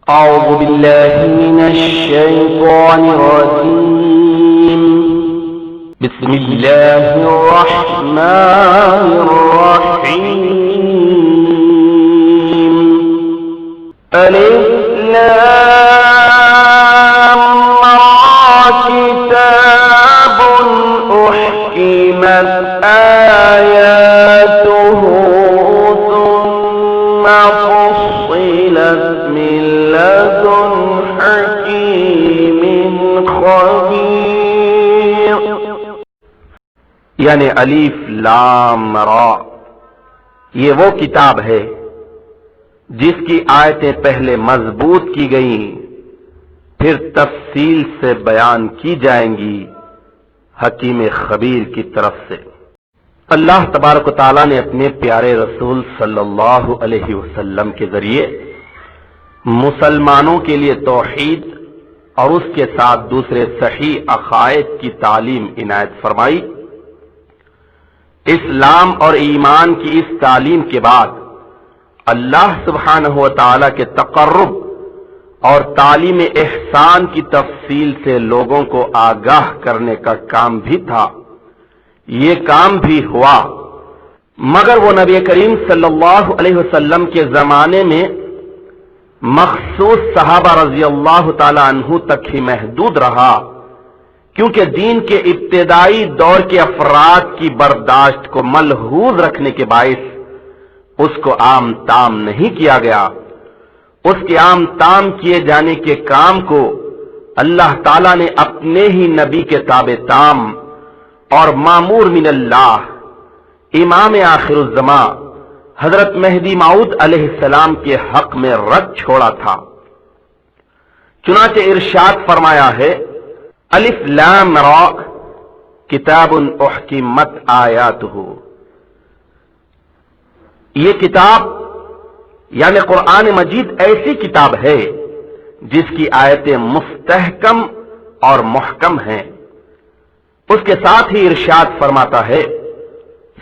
أعوذ بالله من الشيطان الرجيم. بسم الله الرحمن الرحيم. ألف لام را كتاب أحكمت آياته ثم فصلت من لدن حكيم خبير. یعنی الف لام را، یہ وہ کتاب ہے جس کی آیتیں پہلے مضبوط کی گئیں، پھر تفصیل سے بیان کی جائیں گی حکیم خبیر کی طرف سے۔ اللہ تبارک و تعالیٰ نے اپنے پیارے رسول صلی اللہ علیہ وسلم کے ذریعے مسلمانوں کے لیے توحید اور اس کے ساتھ دوسرے صحیح عقائد کی تعلیم عنایت فرمائی۔ اسلام اور ایمان کی اس تعلیم کے بعد اللہ سبحانہ و تعالی کے تقرب اور تعلیم احسان کی تفصیل سے لوگوں کو آگاہ کرنے کا کام بھی تھا۔ یہ کام بھی ہوا، مگر وہ نبی کریم صلی اللہ علیہ وسلم کے زمانے میں مخصوص صحابہ رضی اللہ تعالی عنہ تک ہی محدود رہا، کیونکہ دین کے ابتدائی دور کے افراد کی برداشت کو ملحوظ رکھنے کے باعث اس کو عام تام نہیں کیا گیا۔ اس کے عام تام کیے جانے کے کام کو اللہ تعالیٰ نے اپنے ہی نبی کے تابع تام اور مامور من اللہ امام آخر الزمان حضرت مہدی موعود علیہ السلام کے حق میں رد چھوڑا تھا۔ چنانچہ ارشاد فرمایا ہے، الف لام را کتاب احکمت آیاتہ، یہ کتاب یعنی قرآن مجید ایسی کتاب ہے جس کی آیتیں مستحکم اور محکم ہیں۔ اس کے ساتھ ہی ارشاد فرماتا ہے،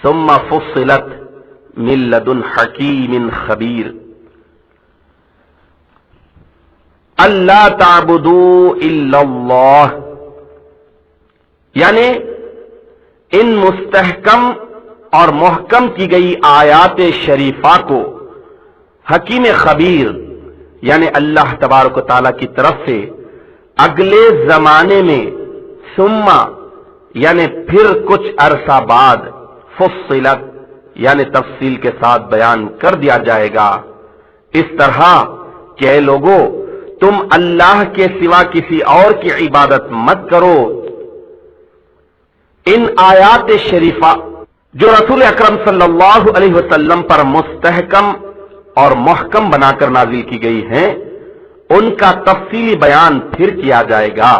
ثم فصلت من لدن حکیم خبیر اللہ تعبدوا الا اللہ، یعنی ان مستحکم اور محکم کی گئی آیات شریفہ کو حکیم خبیر یعنی اللہ تبارک و تعالی کی طرف سے اگلے زمانے میں ثم یعنی پھر کچھ عرصہ بعد فصلت یعنی تفصیل کے ساتھ بیان کر دیا جائے گا، اس طرح کہ اے لوگو تم اللہ کے سوا کسی اور کی عبادت مت کرو۔ ان آیات شریفہ جو رسول اکرم صلی اللہ علیہ وسلم پر مستحکم اور محکم بنا کر نازل کی گئی ہیں، ان کا تفصیلی بیان پھر کیا جائے گا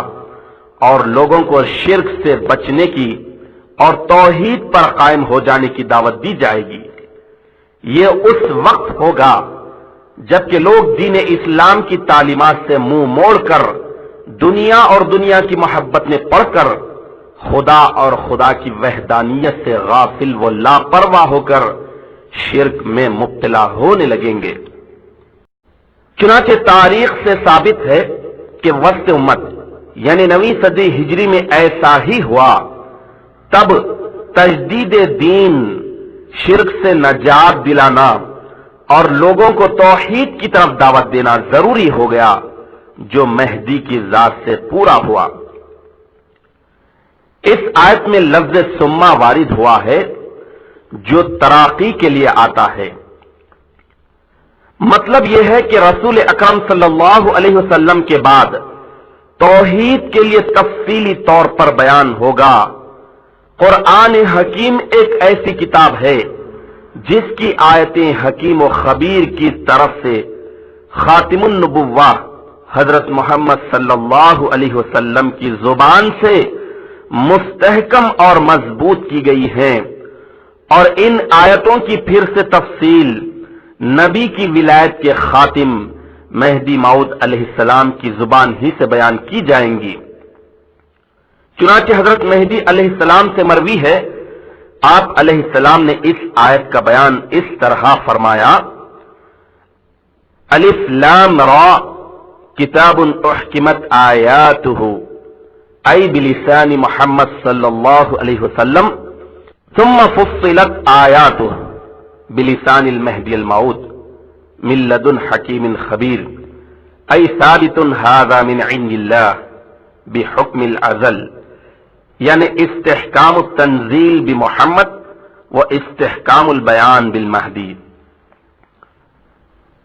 اور لوگوں کو شرک سے بچنے کی اور توحید پر قائم ہو جانے کی دعوت دی جائے گی۔ یہ اس وقت ہوگا جبکہ لوگ دین اسلام کی تعلیمات سے منہ موڑ کر دنیا اور دنیا کی محبت میں پڑ کر خدا اور خدا کی وحدانیت سے غافل و لاپرواہ ہو کر شرک میں مبتلا ہونے لگیں گے۔ چنانچہ تاریخ سے ثابت ہے کہ وسط امت یعنی 9ویں صدی ہجری میں ایسا ہی ہوا، تب تجدید دین، شرک سے نجات دلانا اور لوگوں کو توحید کی طرف دعوت دینا ضروری ہو گیا، جو مہدی کی ذات سے پورا ہوا۔ اس آیت میں لفظ ثم وارد ہوا ہے جو تراقی کے لیے آتا ہے۔ مطلب یہ ہے کہ رسول اکرم صلی اللہ علیہ وسلم کے بعد توحید کے لیے تفصیلی طور پر بیان ہوگا۔ قرآن حکیم ایک ایسی کتاب ہے جس کی آیتیں حکیم و خبیر کی طرف سے خاتم النبوہ حضرت محمد صلی اللہ علیہ وسلم کی زبان سے مستحکم اور مضبوط کی گئی ہیں، اور ان آیتوں کی پھر سے تفصیل نبی کی ولایت کے خاتم مہدی موعود علیہ السلام کی زبان ہی سے بیان کی جائیں گی۔ چنانچہ حضرت مہدی علیہ السلام سے مروی ہے، آپ علیہ السلام نے اس آیت کا بیان اس طرح فرمایا، الف لام را کتاب احکمت آیاتہ ای بلسان محمد صلی اللہ علیہ وسلم ثم فصلت آیاتہ بلسان المہدی الموعود من لدن حکیم خبیر ای ثابت ھذا من عند اللہ بحکم الازل، یعنی استحکام التنزیل بمحمد و استحکام البیان بالمہدی،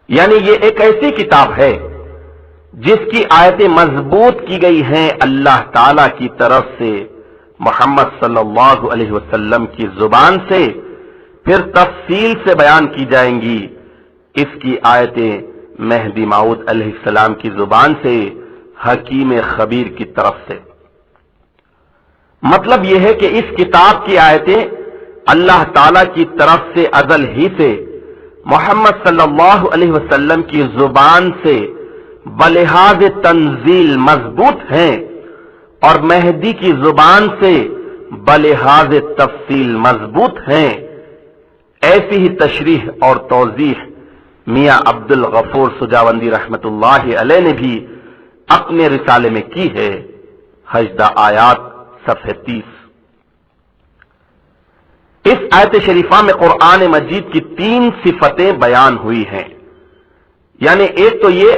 یعنی یہ ایک ایسی کتاب ہے جس کی آیتیں مضبوط کی گئی ہیں اللہ تعالی کی طرف سے محمد صلی اللہ علیہ وسلم کی زبان سے، پھر تفصیل سے بیان کی جائیں گی اس کی آیتیں مہدی موعود علیہ السلام کی زبان سے حکیم خبیر کی طرف سے۔ مطلب یہ ہے کہ اس کتاب کی آیتیں اللہ تعالی کی طرف سے ازل ہی سے محمد صلی اللہ علیہ وسلم کی زبان سے بلحاظ تنزیل مضبوط ہیں اور مہدی کی زبان سے بلحاظ تفصیل مضبوط ہیں۔ ایسی ہی تشریح اور توضیح میاں عبد الغفور سجاوندی رحمت اللہ علیہ نے بھی اپنے رسالے میں کی ہے، حجدہ آیات صفحہ 30۔ اس آیت شریفہ میں قرآن مجید کی 3 صفتیں بیان ہوئی ہیں، یعنی ایک تو یہ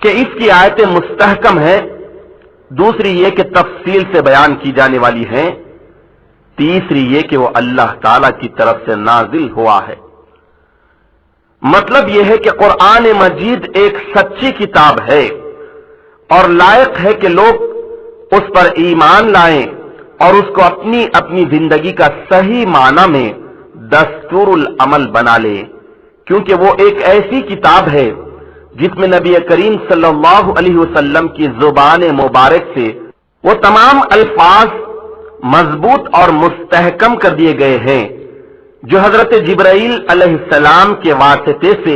کہ اس کی آیتیں مستحکم ہیں، دوسری یہ کہ تفصیل سے بیان کی جانے والی ہیں، تیسری یہ کہ وہ اللہ تعالی کی طرف سے نازل ہوا ہے۔ مطلب یہ ہے کہ قرآن مجید ایک سچی کتاب ہے اور لائق ہے کہ لوگ اس پر ایمان لائیں اور اس کو اپنی اپنی زندگی کا صحیح معنی میں دستور العمل بنا لیں، کیونکہ وہ ایک ایسی کتاب ہے جس میں نبی کریم صلی اللہ علیہ وسلم کی زبان مبارک سے وہ تمام الفاظ مضبوط اور مستحکم کر دیے گئے ہیں جو حضرت جبرائیل علیہ السلام کے واسطے سے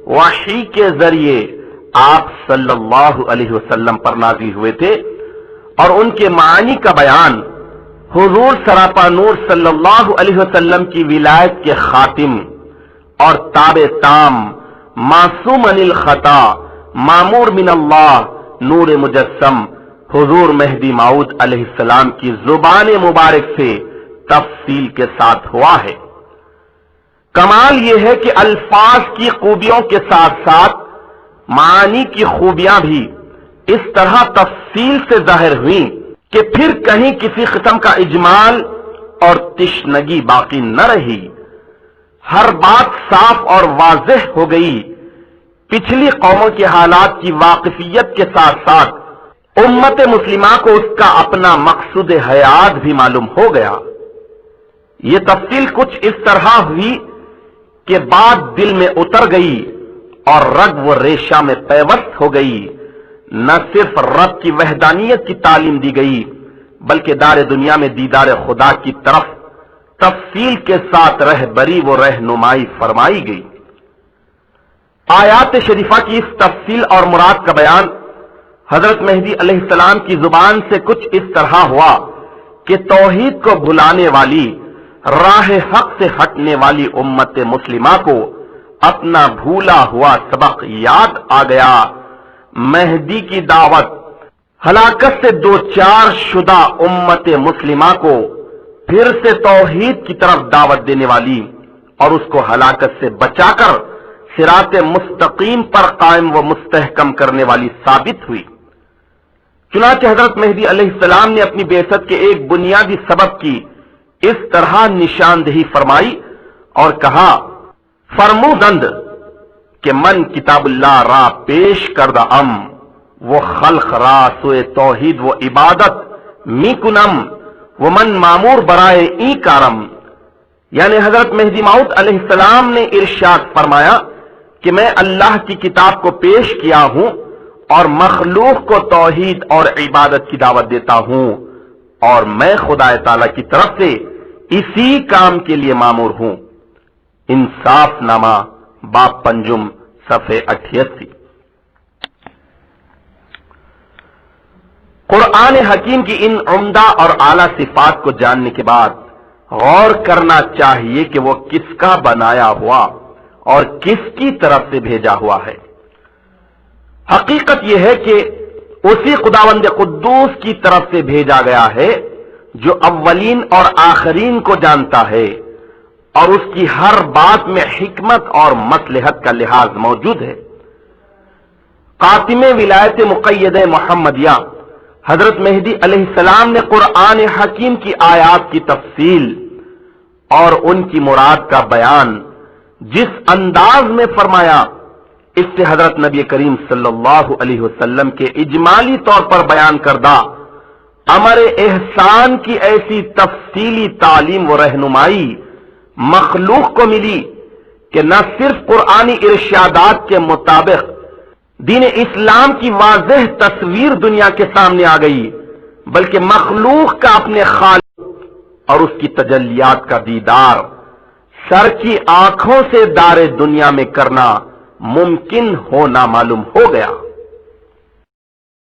وحی کے ذریعے آپ صلی اللہ علیہ وسلم پر نازل ہوئے تھے، اور ان کے معنی کا بیان حضور سراپا نور صلی اللہ علیہ وسلم کی ولایت کے خاتم اور تابع تام، معصوم عن الخطا، مامور من اللہ، نور مجسم حضور مہدی موعود علیہ السلام کی زبان مبارک سے تفصیل کے ساتھ ہوا ہے۔ کمال یہ ہے کہ الفاظ کی خوبیوں کے ساتھ ساتھ معانی کی خوبیاں بھی اس طرح تفصیل سے ظاہر ہوئیں کہ پھر کہیں کسی قسم کا اجمال اور تشنگی باقی نہ رہی، ہر بات صاف اور واضح ہو گئی۔ پچھلی قوموں کے حالات کی واقفیت کے ساتھ ساتھ امت مسلمہ کو اس کا اپنا مقصود حیات بھی معلوم ہو گیا۔ یہ تفصیل کچھ اس طرح ہوئی کہ بات دل میں اتر گئی اور رگ و ریشہ میں پیوست ہو گئی۔ نہ صرف رب کی وحدانیت کی تعلیم دی گئی بلکہ دار دنیا میں دیدار خدا کی طرف تفصیل کے ساتھ رہبری و رہنمائی فرمائی گئی۔ آیات شریفہ کی اس تفصیل اور مراد کا بیان حضرت مہدی علیہ السلام کی زبان سے کچھ اس طرح ہوا کہ توحید کو بھلانے والی، راہ حق سے ہٹنے والی امت مسلمہ کو اپنا بھولا ہوا سبق یاد آ گیا۔ مہدی کی دعوت ہلاکت سے دوچار شدہ امت مسلمہ کو پھر سے توحید کی طرف دعوت دینے والی اور اس کو ہلاکت سے بچا کر صراط مستقیم پر قائم و مستحکم کرنے والی ثابت ہوئی۔ چنانچہ حضرت مہدی علیہ السلام نے اپنی بعثت کے ایک بنیادی سبب کی اس طرح نشاندہی فرمائی اور کہا، فرمودند کہ من کتاب اللہ را پیش کردہ ام وہ خلق را سوئے توحید و عبادت می کنم و من معمور برائے ای کارم، یعنی حضرت مہدی موعود علیہ السلام نے ارشاد فرمایا کہ میں اللہ کی کتاب کو پیش کیا ہوں اور مخلوق کو توحید اور عبادت کی دعوت دیتا ہوں، اور میں خدا تعالی کی طرف سے اسی کام کے لیے مامور ہوں۔ انصاف نامہ باب پنجم صفحہ 88۔ قرآن حکیم کی ان عمدہ اور اعلیٰ صفات کو جاننے کے بعد غور کرنا چاہیے کہ وہ کس کا بنایا ہوا اور کس کی طرف سے بھیجا ہوا ہے؟ حقیقت یہ ہے کہ اسی خداوند قدوس کی طرف سے بھیجا گیا ہے جو اولین اور آخرین کو جانتا ہے اور اس کی ہر بات میں حکمت اور مصلحت کا لحاظ موجود ہے۔ قاتم ولایت مقید محمدیہ حضرت مہدی علیہ السلام نے قرآن حکیم کی آیات کی تفصیل اور ان کی مراد کا بیان جس انداز میں فرمایا، اس سے حضرت نبی کریم صلی اللہ علیہ وسلم کے اجمالی طور پر بیان کردہ امر احسان کی ایسی تفصیلی تعلیم و رہنمائی مخلوق کو ملی کہ نہ صرف قرآنی ارشادات کے مطابق دین اسلام کی واضح تصویر دنیا کے سامنے آ گئی، بلکہ مخلوق کا اپنے خالق اور اس کی تجلیات کا دیدار سر کی آنکھوں سے دار دنیا میں کرنا ممکن ہونا معلوم ہو گیا۔